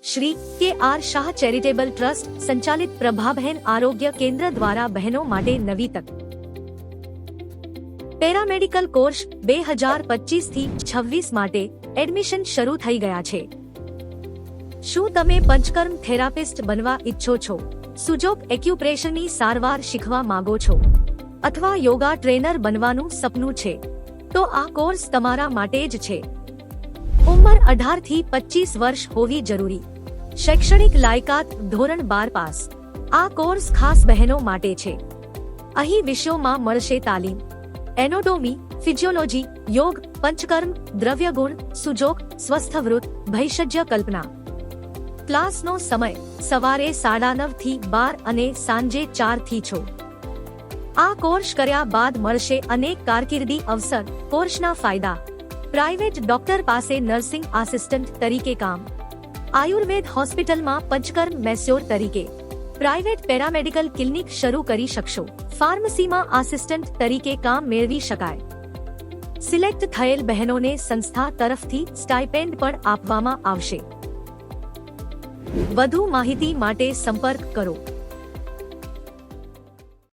Shri કે.આર. Shah charitable trust સંચાલિત પ્રભાબહેન આરોગ્ય કેન્દ્ર દ્વારા બહેનો માટે નવી તક. પેરામેડિકલ કોર્સ 2025 થી 26 માટે એડમિશન શરૂ થઈ ગયા છે. શું તમે પંચકર્મ થેરાપિસ્ટ બનવા ઈચ્છો છો? સુજોગ એક્યુપ્રેશરની સારવાર શીખવા માંગો છો? અથવા યોગા ટ્રેનર બનવાનું સપનું છે? તો આ કોર્સ તમારા માટે જ છે. ઉંમર 18 થી 25 વર્ષ હોવી જરૂરી. શૈક્ષણિક લાયકાત ધોરણ 12 પાસ. આ કોર્સ ખાસ બહેનો માટે છે. અહીં વિષયોમાં મળશે તાલીમ: એનાટોમી, ફિઝિયોલોજી, યોગ, પંચકર્મ, દ્રવ્યગુણ, સુજોગ, સ્વસ્થવૃત્ત, ભૈષજ્ય કલ્પના. ક્લાસનો સમય સવારે 9:30 થી 12 અને સાંજે 4 થી 6. આ કોર્સ કર્યા બાદ મળશે અનેક કારકિર્દી અવસર. કોર્સના ફાયદા: પ્રાઇવેટ ડોક્ટર પાસે નર્સિંગ આસિસ્ટન્ટ તરીકે કામ, આયુર્વેદ હોસ્પિટલમાં પંચકર્મ મેસ્યોર તરીકે, પ્રાઇવેટ પેરામેડિકલ ક્લિનિક શરૂ કરી શકશો, ફાર્મસીમાં આસિસ્ટન્ટ તરીકે કામ મેળવી શકાય. સિલેક્ટ થયેલ બહેનોને સંસ્થા તરફથી સ્ટાઇપેન્ડ પણ આપવામાં આવશે. વધુ માહિતી માટે સંપર્ક કરો.